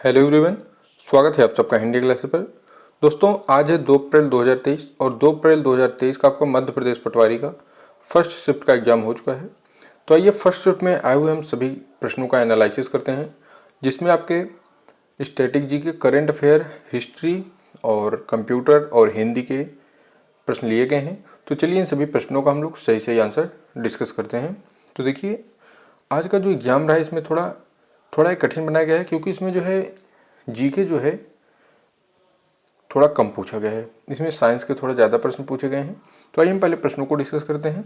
Hello everyone, स्वागत है आप सबका हिंदी क्लास पर। दोस्तों, आज है 2 अप्रैल 2023 और 2 अप्रैल 2023 का आपका मध्य प्रदेश पटवारी का फर्स्ट शिफ्ट का एग्जाम हो चुका है। तो आइए फर्स्ट शिफ्ट में आए हुए हम सभी प्रश्नों का एनालिसिस करते हैं, जिसमें आपके स्टैटिक जी के करंट अफेयर, हिस्ट्री और कंप्यूटर और हिंदी के प्रश्न लिए गए हैं। तो चलिए इन सभी प्रश्नों का हम लोग सही सही आंसर डिस्कस करते हैं। तो देखिए, आज का जो एग्ज़ाम रहा है इसमें थोड़ा कठिन बनाया गया है, क्योंकि इसमें जो है जीके जो है थोड़ा कम पूछा गया है। इसमें साइंस के थोड़ा ज़्यादा प्रश्न पूछे गए हैं। तो आइए हम पहले प्रश्नों को डिस्कस करते हैं।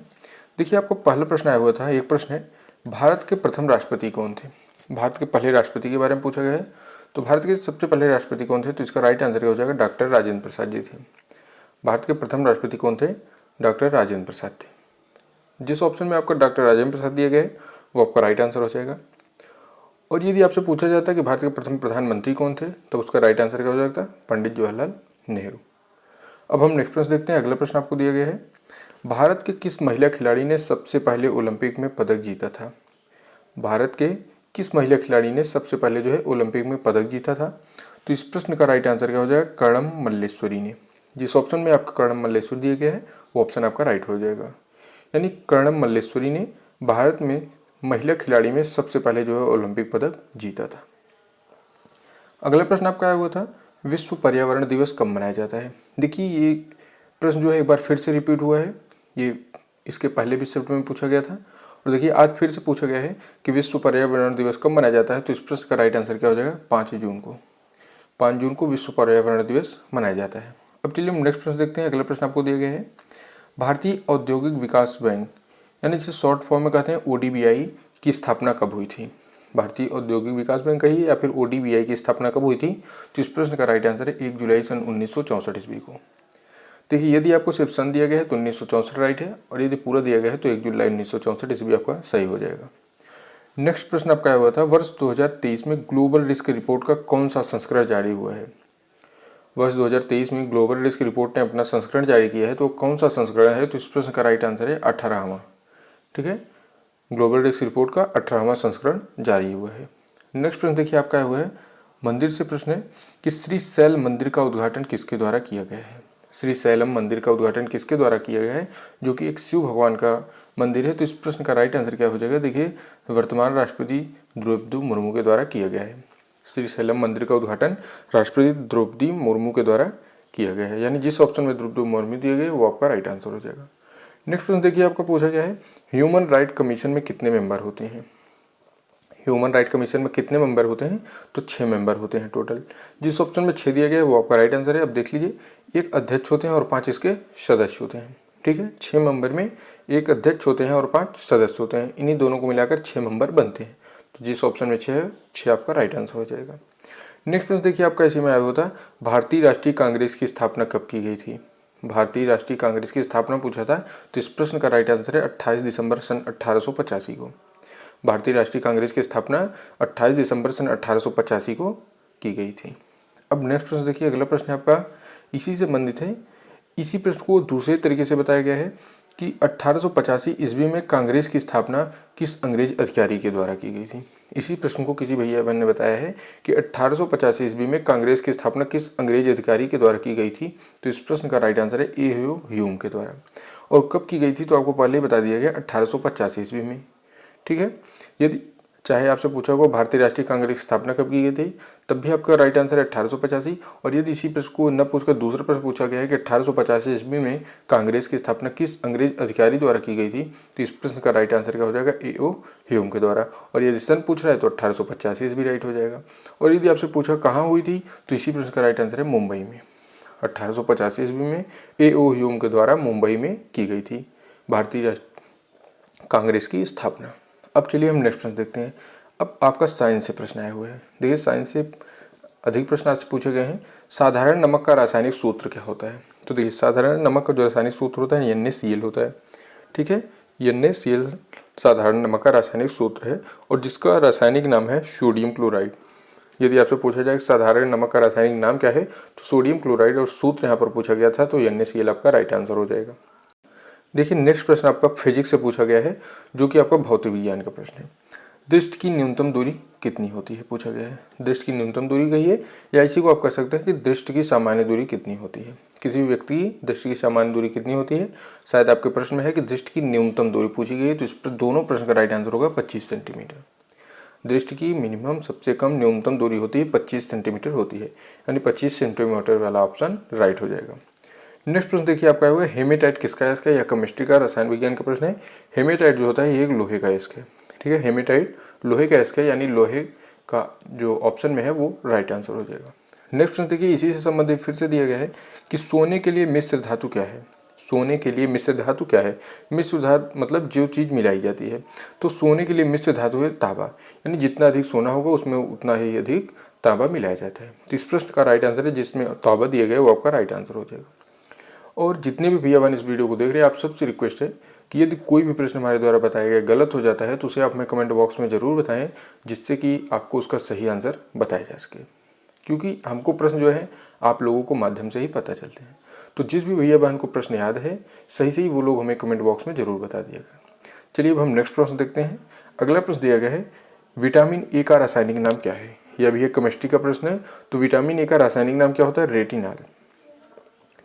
देखिए, आपको पहला प्रश्न आया हुआ था, एक प्रश्न है, भारत के प्रथम राष्ट्रपति कौन थे। भारत के पहले राष्ट्रपति के बारे में पूछा गया है। तो भारत के सबसे पहले राष्ट्रपति कौन थे, तो इसका राइट आंसर क्या हो जाएगा, डॉक्टर राजेंद्र प्रसाद जी थे। भारत के प्रथम राष्ट्रपति कौन थे, डॉक्टर राजेंद्र प्रसाद थे। जिस ऑप्शन में आपका डॉक्टर राजेंद्र प्रसाद दिया गया है वो आपका राइट आंसर हो जाएगा। और यदि आपसे पूछा जाता है कि भारत के प्रथम प्रधानमंत्री कौन थे, तो उसका राइट आंसर क्या हो जाता है, पंडित जवाहरलाल नेहरू। अब हम नेक्स्ट प्रश्न देखते हैं। अगला प्रश्न आपको दिया गया है, भारत के किस महिला खिलाड़ी ने सबसे पहले ओलंपिक में पदक जीता था। भारत के किस महिला खिलाड़ी ने सबसे पहले जो है ओलंपिक में पदक जीता था। तो इस प्रश्न का राइट आंसर क्या हो जाएगा, कर्णम मल्लेश्वरी ने। जिस ऑप्शन में आपका कर्णम मल्लेश्वरी दिया गया है वो ऑप्शन आपका राइट हो जाएगा। यानी कर्णम मल्लेश्वरी ने भारत में महिला खिलाड़ी में सबसे पहले जो है ओलंपिक पदक जीता था। अगला प्रश्न आपका आया हुआ था, विश्व पर्यावरण दिवस कब मनाया जाता है। देखिए, ये प्रश्न जो है एक बार फिर से रिपीट हुआ है। ये इसके पहले भी शिफ्ट में पूछा गया था और देखिए आज फिर से पूछा गया है कि विश्व पर्यावरण दिवस कब मनाया जाता है। तो इस प्रश्न का राइट आंसर क्या हो जाएगा, 5 जून को। 5 जून को विश्व पर्यावरण दिवस मनाया जाता है। अब चलिए हम नेक्स्ट प्रश्न देखते हैं। अगला प्रश्न आपको दिया गया है, भारतीय औद्योगिक विकास बैंक यानी जिसे शॉर्ट फॉर्म में कहते हैं ODBI की स्थापना कब हुई थी। भारतीय औद्योगिक विकास बैंक कहिए या फिर ODBI की स्थापना कब हुई थी। तो इस प्रश्न का राइट आंसर है 1 जुलाई सन 1964 ईस्वी को। देखिए, यदि आपको सिर्फ सन दिया गया है तो 1964 राइट है, और यदि पूरा दिया गया है तो 1 जुलाई 1964 ईस्वी आपका सही हो जाएगा। नेक्स्ट प्रश्न आपका आया हुआ था, वर्ष 2023 में ग्लोबल रिस्क रिपोर्ट का कौन सा संस्करण जारी हुआ है। वर्ष 2023 में ग्लोबल रिस्क रिपोर्ट ने अपना संस्करण जारी किया है, तो कौन सा संस्करण है। तो इस प्रश्न का राइट आंसर है 18वां। ठीक है, ग्लोबल रिस्क रिपोर्ट का 18वां संस्करण जारी हुआ है। नेक्स्ट प्रश्न देखिए आपका हुआ है, मंदिर से प्रश्न है कि श्री शैल मंदिर का उद्घाटन किसके द्वारा किया गया है। श्री शैलम मंदिर का उद्घाटन किसके द्वारा किया गया है, जो कि एक शिव भगवान का मंदिर है। तो इस प्रश्न का राइट आंसर क्या हो जाएगा, देखिए वर्तमान राष्ट्रपति द्रौपदी मुर्मू के द्वारा किया गया है। श्री शैलम मंदिर का उद्घाटन राष्ट्रपति द्रौपदी मुर्मू के द्वारा किया गया है। यानी जिस ऑप्शन में द्रौपदी मुर्मू दिए गए वो आपका राइट आंसर हो जाएगा। नेक्स्ट प्रश्न देखिए आपका पूछा गया है, ह्यूमन राइट कमीशन में कितने मेंबर होते हैं। ह्यूमन राइट कमीशन में कितने मेंबर होते हैं, तो 6 मेंबर होते हैं टोटल। जिस ऑप्शन में 6 दिया गया है वो आपका राइट आंसर है। अब देख लीजिए, एक अध्यक्ष होते हैं और 5 इसके सदस्य होते हैं। ठीक है, 6 मेंबर में एक अध्यक्ष होते हैं और 5 सदस्य होते हैं। इन्हीं दोनों को मिलाकर 6 मेंबर बनते हैं। तो जिस ऑप्शन में 6 है, 6 आपका राइट आंसर हो जाएगा। नेक्स्ट प्रश्न देखिए आपका इसी में आया हुआ था, भारतीय राष्ट्रीय कांग्रेस की स्थापना कब की गई थी। भारतीय राष्ट्रीय कांग्रेस की स्थापना पूछा था, तो इस प्रश्न का राइट आंसर है 28 दिसंबर सन 1885 को। भारतीय राष्ट्रीय कांग्रेस की स्थापना 28 दिसंबर सन 1885 को की गई थी। अब नेक्स्ट प्रश्न देखिए, अगला प्रश्न आपका इसी से संबंधित है। इसी प्रश्न को दूसरे तरीके से बताया गया है कि 1885 ईस्वी में कांग्रेस की स्थापना किस अंग्रेज अधिकारी के द्वारा की गई थी। इसी प्रश्न को किसी भैया बहन ने बताया है कि 1885 ईस्वी में कांग्रेस की स्थापना किस अंग्रेज अधिकारी के द्वारा की गई थी। तो इस प्रश्न का राइट आंसर है A.O. ह्यूम के द्वारा। और कब की गई थी, तो आपको पहले ही बता दिया गया 1885 ईस्वी में। ठीक है, यदि चाहे आपसे पूछा होगा भारतीय राष्ट्रीय कांग्रेस की स्थापना कब की गई थी, तब भी आपका राइट आंसर है 1885। और यदि इसी प्रश्न को न पूछकर दूसरा प्रश्न पूछा गया है कि 1885 ईस्वी में कांग्रेस की स्थापना किस अंग्रेज अधिकारी द्वारा की गई थी, तो इस प्रश्न का राइट आंसर क्या हो जाएगा, A.O. ह्यूम के द्वारा। और यदि सन पूछ रहा है तो 1885 ईस्वी राइट हो जाएगा। और यदि आपसे पूछा कहाँ हुई थी, तो इसी प्रश्न का राइट आंसर है मुंबई में। 1885 ईस्वी में A.O. ह्यूम के द्वारा मुंबई में की गई थी भारतीय कांग्रेस की स्थापना। अब चलिए हम नेक्स्ट प्रश्न देखते हैं। अब आपका साइंस से प्रश्न आए हुए हैं। देखिए, साइंस से अधिक प्रश्न आपसे पूछे गए हैं। साधारण नमक का रासायनिक सूत्र क्या होता है। तो देखिए, साधारण नमक का जो रासायनिक सूत्र होता है NaCl होता है। ठीक है, NaCl साधारण नमक का रासायनिक सूत्र है और जिसका रासायनिक नाम है सोडियम क्लोराइड। यदि आपसे पूछा जाए साधारण नमक का रासायनिक नाम क्या है, तो सोडियम क्लोराइड, और सूत्र यहाँ पर पूछा गया था, तो NaCl आपका राइट आंसर हो जाएगा। देखिए, नेक्स्ट प्रश्न आपका फिजिक्स से पूछा गया है, जो कि आपका भौतिक विज्ञान का प्रश्न है। दृष्टि की न्यूनतम दूरी कितनी होती है, पूछा गया है। दृष्टि की न्यूनतम दूरी कहिए, या इसी को आप कह सकते हैं कि दृष्टि की सामान्य दूरी कितनी होती है। किसी भी व्यक्ति की दृष्टि की सामान्य दूरी कितनी होती है, शायद आपके प्रश्न में है कि दृष्टि की न्यूनतम दूरी पूछी गई है, तो इस पर दोनों प्रश्न का राइट आंसर होगा 25 सेंटीमीटर। दृष्टि की मिनिमम सबसे कम न्यूनतम दूरी होती है 25 सेंटीमीटर होती है, यानी 25 सेंटीमीटर वाला ऑप्शन राइट हो जाएगा। नेक्स्ट प्रश्न देखिए आपका है हेमेटाइट किसका अयस्क है, या केमिस्ट्री का रसायन विज्ञान का प्रश्न है। हेमेटाइट जो होता है ये एक लोहे का अयस्क है, ठीक है। हेमेटाइट लोहे का अयस्क है, यानी लोहे का जो ऑप्शन में है वो राइट आंसर हो जाएगा। नेक्स्ट प्रश्न देखिए इसी से संबंधित फिर से दिया गया है कि सोने के लिए मिश्र धातु क्या है। सोने के लिए मिश्र धातु क्या है। मिश्र धातु मतलब जो चीज़ मिलाई जाती है, तो सोने के लिए मिश्र धातु है तांबा, यानी जितना अधिक सोना होगा उसमें उतना ही अधिक तांबा मिलाया जाता है। तो इस प्रश्न का राइट आंसर है जिसमें तांबा दिया गया है वो आपका राइट आंसर हो जाएगा। और जितने भी भैया बहन इस वीडियो को देख रहे हैं, आप सबसे रिक्वेस्ट है कि यदि कोई भी प्रश्न हमारे द्वारा बताया गया गलत हो जाता है तो उसे आप हमें कमेंट बॉक्स में ज़रूर बताएं, जिससे कि आपको उसका सही आंसर बताया जा सके, क्योंकि हमको प्रश्न जो है आप लोगों को माध्यम से ही पता चलते हैं। तो जिस भी भैया बहन को प्रश्न याद है सही से ही वो लोग हमें कमेंट बॉक्स में ज़रूर बता दिएगा। चलिए अब हम नेक्स्ट प्रश्न देखते हैं। अगला प्रश्न दिया गया है विटामिन ए का रासायनिक नाम क्या है। यह भी एक केमिस्ट्री का प्रश्न है। तो विटामिन ए का रासायनिक नाम क्या होता है, रेटिनॉल,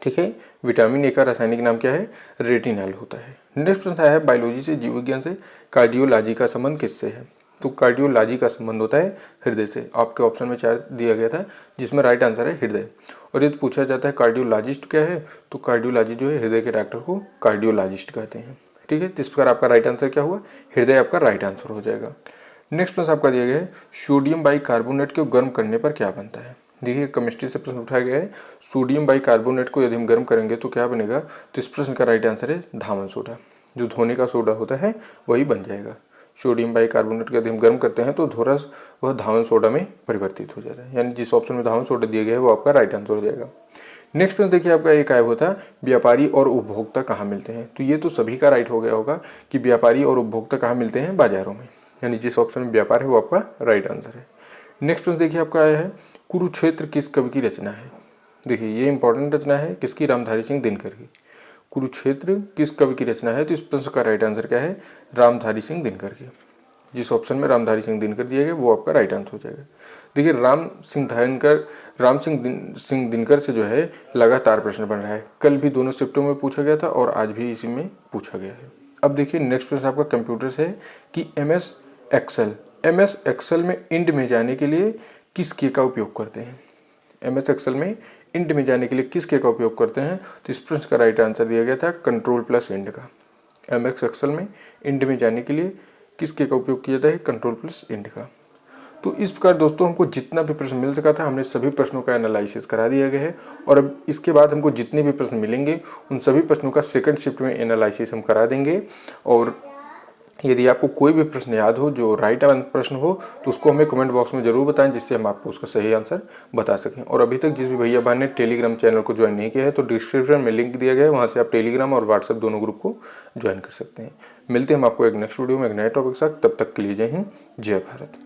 ठीक है। विटामिन ए का रासायनिक नाम क्या है, रेटिनॉल होता है। नेक्स्ट प्रश्न आया है बायोलॉजी से, जीव विज्ञान से, कार्डियोलॉजी का संबंध किससे है। तो कार्डियोलॉजी का संबंध होता है हृदय से। आपके ऑप्शन में 4 दिया गया था जिसमें राइट आंसर है हृदय। और यदि पूछा जाता है कार्डियोलॉजिस्ट क्या है, तो कार्डियोलॉजी जो है हृदय के डॉक्टर को कार्डियोलॉजिस्ट कहते हैं, ठीक है। जिस प्रकार आपका राइट आंसर क्या हुआ, हृदय आपका राइट आंसर हो जाएगा। नेक्स्ट प्रश्न आपका दिया गया है सोडियम बाइकार्बोनेट को गर्म करने पर क्या बनता है। देखिए केमिस्ट्री से प्रश्न उठाया गया है, सोडियम बाइकार्बोनेट को यदि हम गर्म करेंगे तो क्या बनेगा। तो इस प्रश्न का राइट आंसर है धावन सोडा। जो धोने का सोडा होता है वही बन जाएगा। सोडियम बाइकार्बोनेट को यदि हम गर्म करते हैं तो थोड़ा वह धावन सोडा में परिवर्तित हो जाता है, यानी जिस ऑप्शन में धावन सोडा दिया गया है वो आपका राइट आंसर हो जाएगा। नेक्स्ट प्रश्न देखिए आपका एक आया होता है व्यापारी और उपभोक्ता कहाँ मिलते हैं। तो ये तो सभी का राइट हो गया होगा कि व्यापारी और उपभोक्ता कहाँ मिलते हैं, बाजारों में, यानी जिस ऑप्शन में व्यापार है वो आपका राइट आंसर है। नेक्स्ट प्रश्न देखिए आपका आया है कुरुक्षेत्र किस कवि की रचना है। देखिए ये इंपॉर्टेंट रचना है किसकी, रामधारी सिंह दिनकर की। कुरुक्षेत्र किस कवि की रचना है, तो इस प्रश्न का राइट आंसर क्या है, रामधारी सिंह दिनकर की। जिस ऑप्शन में रामधारी सिंह दिनकर दिया गया वो आपका राइट आंसर हो जाएगा। देखिए राम सिंह दिनकर से जो है लगातार प्रश्न बन रहा है। कल भी दोनों शिफ्टों में पूछा गया था और आज भी इसी में पूछा गया है। अब देखिए नेक्स्ट प्रश्न आपका कंप्यूटर से है कि एमएस एक्सेल में इंड में जाने के लिए किस के का उपयोग करते हैं। एमएस एक्सेल में इंड में जाने के लिए किस के का उपयोग करते हैं, तो इस प्रश्न का राइट आंसर दिया गया था कंट्रोल प्लस इंड का। एमएस एक्सेल में इंड में जाने के लिए किस के का उपयोग किया जाता है, कंट्रोल प्लस इंड का। तो इस प्रकार दोस्तों हमको जितना भी प्रश्न मिल सका था हमने सभी प्रश्नों का एनालिसिस करा दिया गया है। और अब इसके बाद हमको जितने भी प्रश्न मिलेंगे उन सभी प्रश्नों का सेकंड शिफ्ट में एनालिसिस हम करा देंगे। और यदि आपको कोई भी प्रश्न याद हो जो राइट प्रश्न हो तो उसको हमें कमेंट बॉक्स में ज़रूर बताएं, जिससे हम आपको उसका सही आंसर बता सकें। और अभी तक जिस भी भैया बहन ने टेलीग्राम चैनल को ज्वाइन नहीं किया है तो डिस्क्रिप्शन में लिंक दिया गया है, वहाँ से आप टेलीग्राम और व्हाट्सएप दोनों ग्रुप को ज्वाइन कर सकते हैं। मिलते हैं हम आपको एक नेक्स्ट वीडियो में एक नए टॉपिक के साथ, तब तक के लिए जय हिंद जय भारत।